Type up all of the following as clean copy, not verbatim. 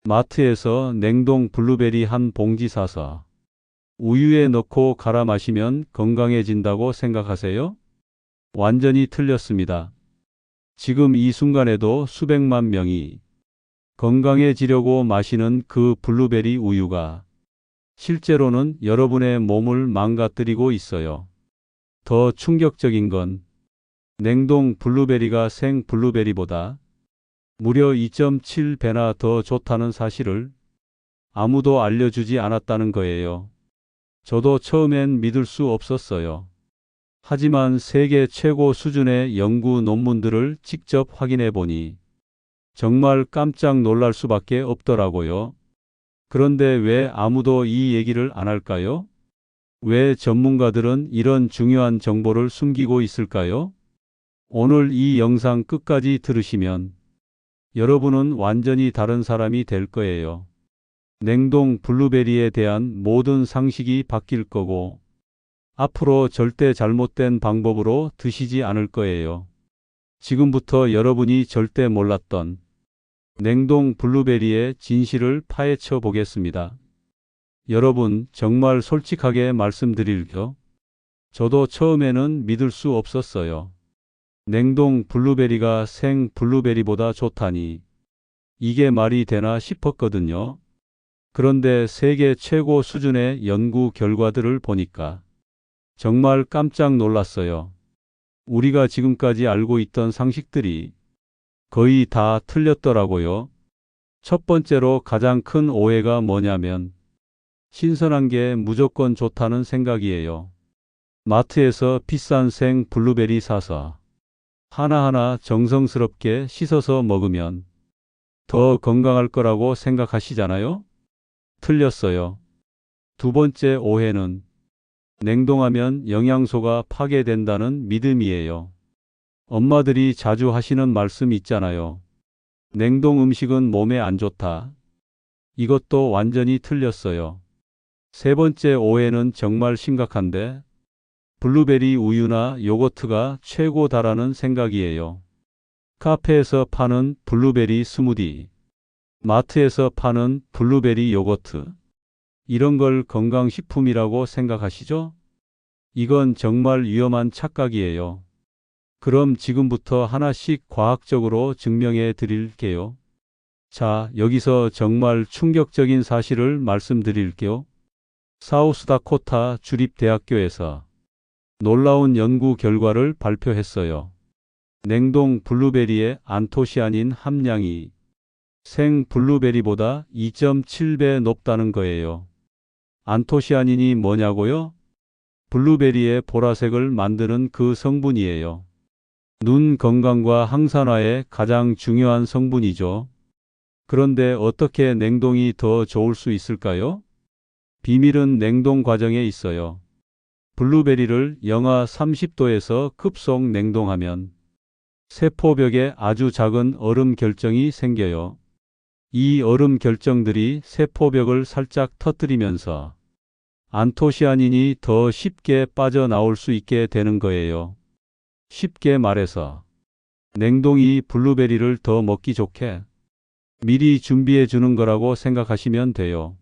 마트에서 냉동 블루베리 한 봉지 사서 우유에 넣고 갈아 마시면 건강해진다고 생각하세요? 완전히 틀렸습니다. 지금 이 순간에도 수백만 명이 건강해지려고 마시는 그 블루베리 우유가 실제로는 여러분의 몸을 망가뜨리고 있어요. 더 충격적인 건 냉동 블루베리가 생 블루베리보다 무려 2.7배나 더 좋다는 사실을 아무도 알려주지 않았다는 거예요. 저도 처음엔 믿을 수 없었어요. 하지만 세계 최고 수준의 연구 논문들을 직접 확인해 보니 정말 깜짝 놀랄 수밖에 없더라고요. 그런데 왜 아무도 이 얘기를 안 할까요? 왜 전문가들은 이런 중요한 정보를 숨기고 있을까요? 오늘 이 영상 끝까지 들으시면 여러분은 완전히 다른 사람이 될 거예요. 냉동 블루베리에 대한 모든 상식이 바뀔 거고 앞으로 절대 잘못된 방법으로 드시지 않을 거예요. 지금부터 여러분이 절대 몰랐던 냉동 블루베리의 진실을 파헤쳐 보겠습니다. 여러분, 정말 솔직하게 말씀드릴게요. 저도 처음에는 믿을 수 없었어요. 냉동 블루베리가 생 블루베리보다 좋다니 이게 말이 되나 싶었거든요. 그런데 세계 최고 수준의 연구 결과들을 보니까 정말 깜짝 놀랐어요. 우리가 지금까지 알고 있던 상식들이 거의 다 틀렸더라고요. 첫 번째로 가장 큰 오해가 뭐냐면 신선한 게 무조건 좋다는 생각이에요. 마트에서 비싼 생 블루베리 사서 하나하나 정성스럽게 씻어서 먹으면 더 건강할 거라고 생각하시잖아요? 틀렸어요. 두 번째 오해는 냉동하면 영양소가 파괴된다는 믿음이에요. 엄마들이 자주 하시는 말씀 있잖아요. 냉동 음식은 몸에 안 좋다. 이것도 완전히 틀렸어요. 세 번째 오해는 정말 심각한데 블루베리 우유나 요거트가 최고다라는 생각이에요. 카페에서 파는 블루베리 스무디, 마트에서 파는 블루베리 요거트, 이런 걸 건강식품이라고 생각하시죠? 이건 정말 위험한 착각이에요. 그럼 지금부터 하나씩 과학적으로 증명해 드릴게요. 자, 여기서 정말 충격적인 사실을 말씀드릴게요. 사우스다코타 주립대학교에서 놀라운 연구 결과를 발표했어요. 냉동 블루베리의 안토시아닌 함량이 생 블루베리보다 2.7배 높다는 거예요. 안토시아닌이 뭐냐고요? 블루베리의 보라색을 만드는 그 성분이에요. 눈 건강과 항산화에 가장 중요한 성분이죠. 그런데 어떻게 냉동이 더 좋을 수 있을까요? 비밀은 냉동 과정에 있어요. 블루베리를 영하 30도에서 급속 냉동하면 세포벽에 아주 작은 얼음 결정이 생겨요. 이 얼음 결정들이 세포벽을 살짝 터뜨리면서 안토시아닌이 더 쉽게 빠져나올 수 있게 되는 거예요. 쉽게 말해서 냉동이 블루베리를 더 먹기 좋게 미리 준비해 주는 거라고 생각하시면 돼요.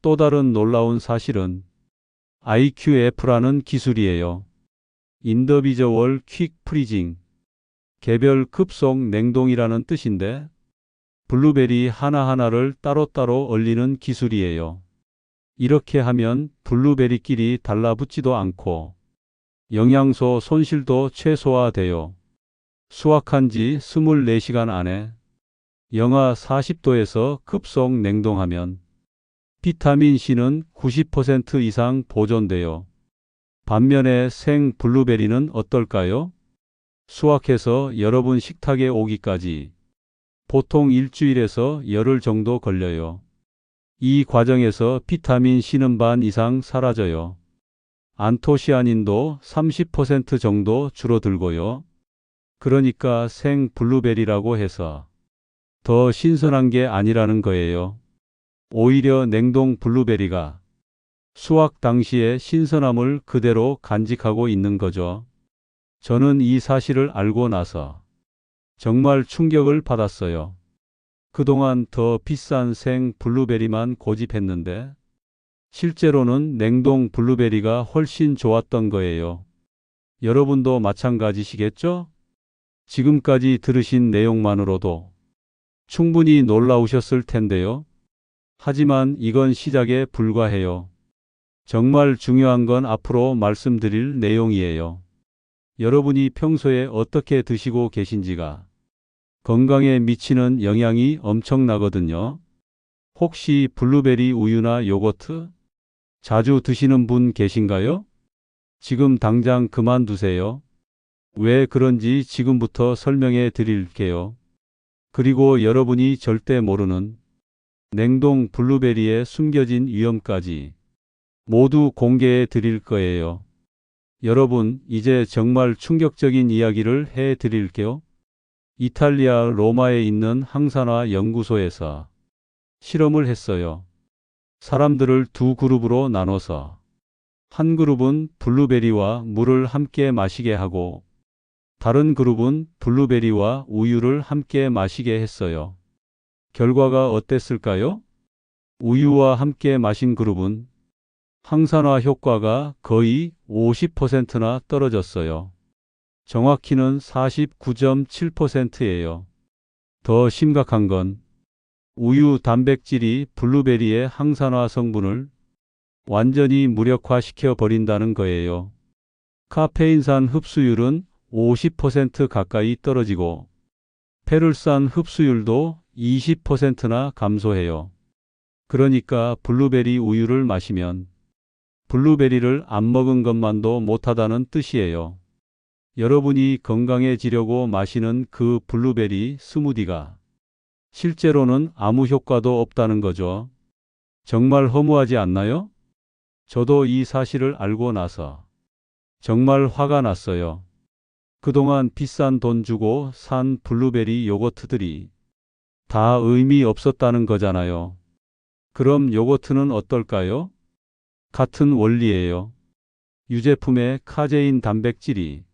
또 다른 놀라운 사실은 IQF라는 기술이에요. 인더비저월 퀵 프리징, 개별 급속 냉동이라는 뜻인데 블루베리 하나하나를 따로따로 얼리는 기술이에요. 이렇게 하면 블루베리끼리 달라붙지도 않고 영양소 손실도 최소화돼요. 수확한 지 24시간 안에 영하 40도에서 급속 냉동하면 비타민 C는 90% 이상 보존돼요. 반면에 생 블루베리는 어떨까요? 수확해서 여러분 식탁에 오기까지 보통 일주일에서 열흘 정도 걸려요. 이 과정에서 비타민 C는 반 이상 사라져요. 안토시아닌도 30% 정도 줄어들고요. 그러니까 생 블루베리라고 해서 더 신선한 게 아니라는 거예요. 오히려 냉동 블루베리가 수확 당시의 신선함을 그대로 간직하고 있는 거죠. 저는 이 사실을 알고 나서 정말 충격을 받았어요. 그동안 더 비싼 생 블루베리만 고집했는데 실제로는 냉동 블루베리가 훨씬 좋았던 거예요. 여러분도 마찬가지시겠죠? 지금까지 들으신 내용만으로도 충분히 놀라우셨을 텐데요. 하지만 이건 시작에 불과해요. 정말 중요한 건 앞으로 말씀드릴 내용이에요. 여러분이 평소에 어떻게 드시고 계신지가 건강에 미치는 영향이 엄청나거든요. 혹시 블루베리 우유나 요거트 자주 드시는 분 계신가요? 지금 당장 그만두세요. 왜 그런지 지금부터 설명해 드릴게요. 그리고 여러분이 절대 모르는 냉동 블루베리의 숨겨진 위험까지 모두 공개해 드릴 거예요. 여러분, 이제 정말 충격적인 이야기를 해 드릴게요. 이탈리아 로마에 있는 항산화 연구소에서 실험을 했어요. 사람들을 두 그룹으로 나눠서 한 그룹은 블루베리와 물을 함께 마시게 하고 다른 그룹은 블루베리와 우유를 함께 마시게 했어요. 결과가 어땠을까요? 우유와 함께 마신 그룹은 항산화 효과가 거의 50%나 떨어졌어요. 정확히는 49.7%예요. 더 심각한 건 우유 단백질이 블루베리의 항산화 성분을 완전히 무력화시켜 버린다는 거예요. 카페인산 흡수율은 50% 가까이 떨어지고 페룰산 흡수율도 20%나 감소해요. 그러니까 블루베리 우유를 마시면 블루베리를 안 먹은 것만도 못하다는 뜻이에요. 여러분이 건강해지려고 마시는 그 블루베리 스무디가 실제로는 아무 효과도 없다는 거죠. 정말 허무하지 않나요? 저도 이 사실을 알고 나서 정말 화가 났어요. 그동안 비싼 돈 주고 산 블루베리 요거트들이 다 의미 없었다는 거잖아요. 그럼 요거트는 어떨까요? 같은 원리예요. 유제품의 카제인 단백질이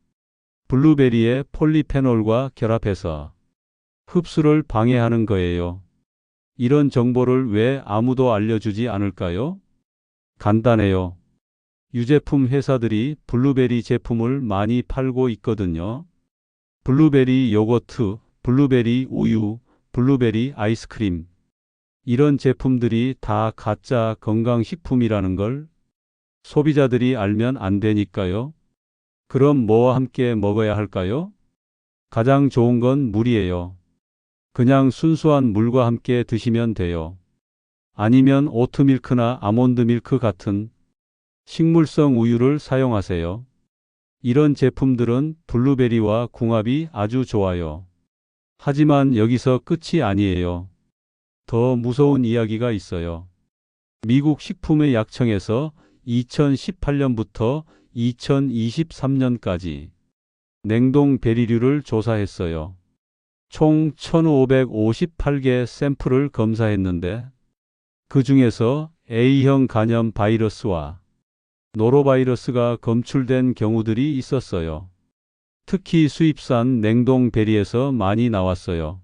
블루베리의 폴리페놀과 결합해서 흡수를 방해하는 거예요. 이런 정보를 왜 아무도 알려주지 않을까요? 간단해요. 유제품 회사들이 블루베리 제품을 많이 팔고 있거든요. 블루베리 요거트, 블루베리 우유, 블루베리 아이스크림. 이런 제품들이 다 가짜 건강식품이라는 걸 소비자들이 알면 안 되니까요. 그럼 뭐와 함께 먹어야 할까요? 가장 좋은 건 물이에요. 그냥 순수한 물과 함께 드시면 돼요. 아니면 오트밀크나 아몬드 밀크 같은 식물성 우유를 사용하세요. 이런 제품들은 블루베리와 궁합이 아주 좋아요. 하지만 여기서 끝이 아니에요. 더 무서운 이야기가 있어요. 미국 식품의 약청에서 2018년부터 2023년까지 냉동 베리류를 조사했어요. 총 1,558개 샘플을 검사했는데 그 중에서 A형 간염 바이러스와 노로바이러스가 검출된 경우들이 있었어요. 특히 수입산 냉동 베리에서 많이 나왔어요.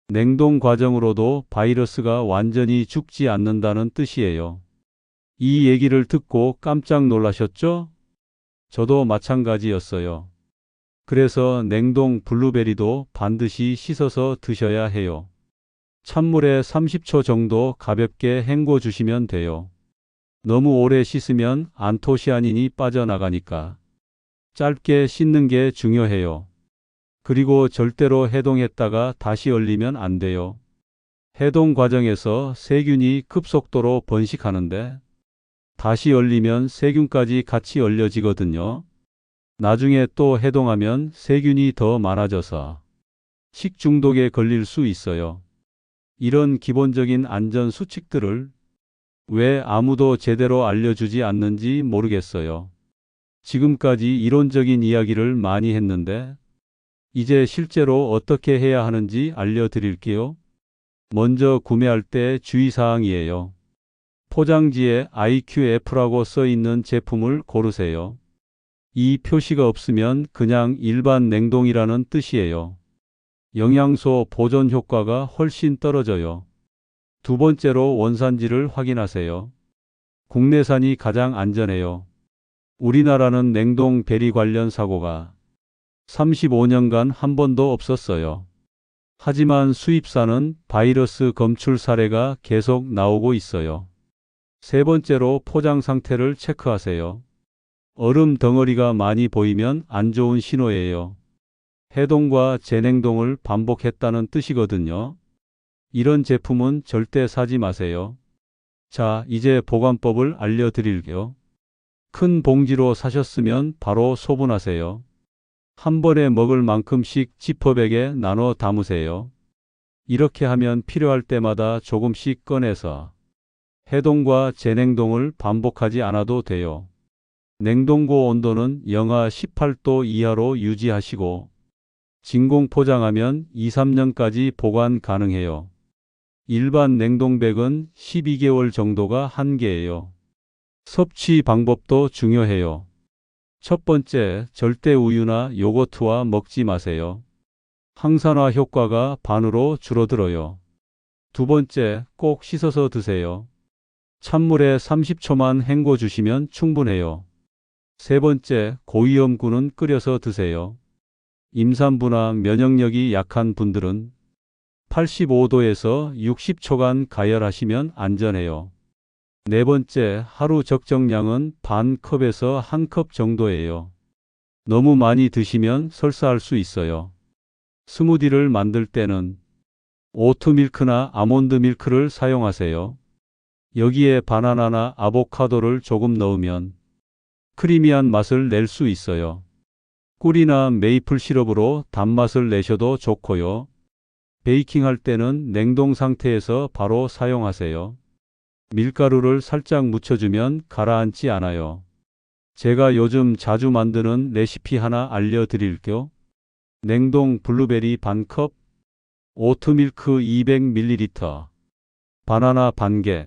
냉동 과정으로도 바이러스가 완전히 죽지 않는다는 뜻이에요. 이 얘기를 듣고 깜짝 놀라셨죠? 저도 마찬가지였어요. 그래서 냉동 블루베리도 반드시 씻어서 드셔야 해요. 찬물에 30초 정도 가볍게 헹궈 주시면 돼요. 너무 오래 씻으면 안토시아닌이 빠져나가니까 짧게 씻는 게 중요해요. 그리고 절대로 해동했다가 다시 얼리면 안 돼요. 해동 과정에서 세균이 급속도로 번식하는데 다시 얼리면 세균까지 같이 얼려지거든요. 나중에 또 해동하면 세균이 더 많아져서 식중독에 걸릴 수 있어요. 이런 기본적인 안전 수칙들을 왜 아무도 제대로 알려주지 않는지 모르겠어요. 지금까지 이론적인 이야기를 많이 했는데 이제 실제로 어떻게 해야 하는지 알려드릴게요. 먼저 구매할 때 주의사항이에요. 포장지에 IQF라고 써 있는 제품을 고르세요. 이 표시가 없으면 그냥 일반 냉동이라는 뜻이에요. 영양소 보존 효과가 훨씬 떨어져요. 두 번째로 원산지를 확인하세요. 국내산이 가장 안전해요. 우리나라는 냉동 베리 관련 사고가 35년간 한 번도 없었어요. 하지만 수입산은 바이러스 검출 사례가 계속 나오고 있어요. 세 번째로 포장 상태를 체크하세요. 얼음 덩어리가 많이 보이면 안 좋은 신호예요. 해동과 재냉동을 반복했다는 뜻이거든요. 이런 제품은 절대 사지 마세요. 자, 이제 보관법을 알려드릴게요. 큰 봉지로 사셨으면 바로 소분하세요. 한 번에 먹을 만큼씩 지퍼백에 나눠 담으세요. 이렇게 하면 필요할 때마다 조금씩 꺼내서 해동과 재냉동을 반복하지 않아도 돼요. 냉동고 온도는 영하 18도 이하로 유지하시고 진공 포장하면 2, 3년까지 보관 가능해요. 일반 냉동백은 12개월 정도가 한계예요. 섭취 방법도 중요해요. 첫 번째, 절대 우유나 요거트와 먹지 마세요. 항산화 효과가 반으로 줄어들어요. 두 번째, 꼭 씻어서 드세요. 찬물에 30초만 헹궈 주시면 충분해요. 세 번째, 고위험군은 끓여서 드세요. 임산부나 면역력이 약한 분들은 85도에서 60초간 가열하시면 안전해요. 네 번째, 하루 적정량은 반 컵에서 한 컵 정도예요. 너무 많이 드시면 설사할 수 있어요. 스무디를 만들 때는 오트밀크나 아몬드 밀크를 사용하세요. 여기에 바나나나 아보카도를 조금 넣으면 크리미한 맛을 낼 수 있어요. 꿀이나 메이플 시럽으로 단맛을 내셔도 좋고요. 베이킹할 때는 냉동 상태에서 바로 사용하세요. 밀가루를 살짝 묻혀주면 가라앉지 않아요. 제가 요즘 자주 만드는 레시피 하나 알려드릴게요. 냉동 블루베리 반컵, 오트밀크 200ml, 바나나 반개,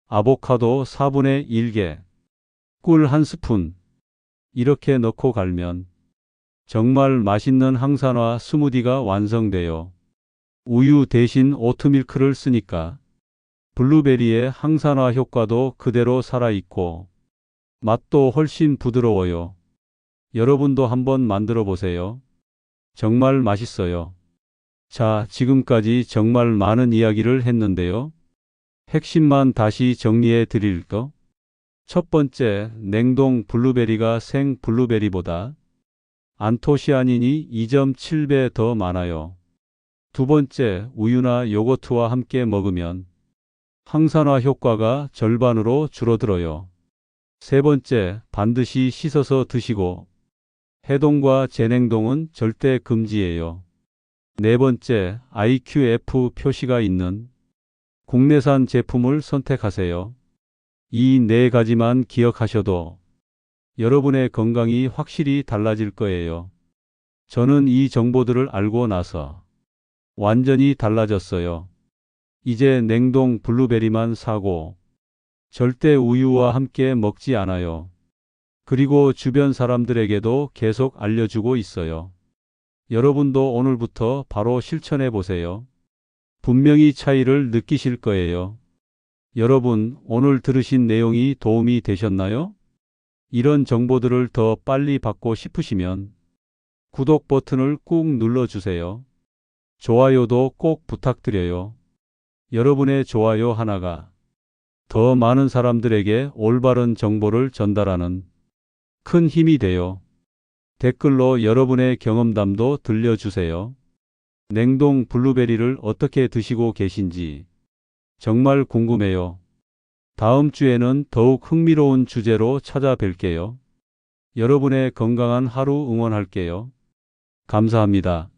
아보카도 4분의 1개, 꿀 1스푼 이렇게 넣고 갈면 정말 맛있는 항산화 스무디가 완성돼요. 우유 대신 오트밀크를 쓰니까 블루베리의 항산화 효과도 그대로 살아있고 맛도 훨씬 부드러워요. 여러분도 한번 만들어 보세요. 정말 맛있어요. 자, 지금까지 정말 많은 이야기를 했는데요. 핵심만 다시 정리해 드릴까? 첫 번째, 냉동 블루베리가 생 블루베리보다 안토시아닌이 2.7배 더 많아요. 두 번째, 우유나 요거트와 함께 먹으면 항산화 효과가 절반으로 줄어들어요. 세 번째, 반드시 씻어서 드시고 해동과 재냉동은 절대 금지예요. 네 번째, IQF 표시가 있는 국내산 제품을 선택하세요. 이 네 가지만 기억하셔도 여러분의 건강이 확실히 달라질 거예요. 저는 이 정보들을 알고 나서 완전히 달라졌어요. 이제 냉동 블루베리만 사고 절대 우유와 함께 먹지 않아요. 그리고 주변 사람들에게도 계속 알려주고 있어요. 여러분도 오늘부터 바로 실천해 보세요. 분명히 차이를 느끼실 거예요. 여러분, 오늘 들으신 내용이 도움이 되셨나요? 이런 정보들을 더 빨리 받고 싶으시면 구독 버튼을 꾹 눌러주세요. 좋아요도 꼭 부탁드려요. 여러분의 좋아요 하나가 더 많은 사람들에게 올바른 정보를 전달하는 큰 힘이 돼요. 댓글로 여러분의 경험담도 들려주세요. 냉동 블루베리를 어떻게 드시고 계신지 정말 궁금해요. 다음 주에는 더욱 흥미로운 주제로 찾아뵐게요. 여러분의 건강한 하루 응원할게요. 감사합니다.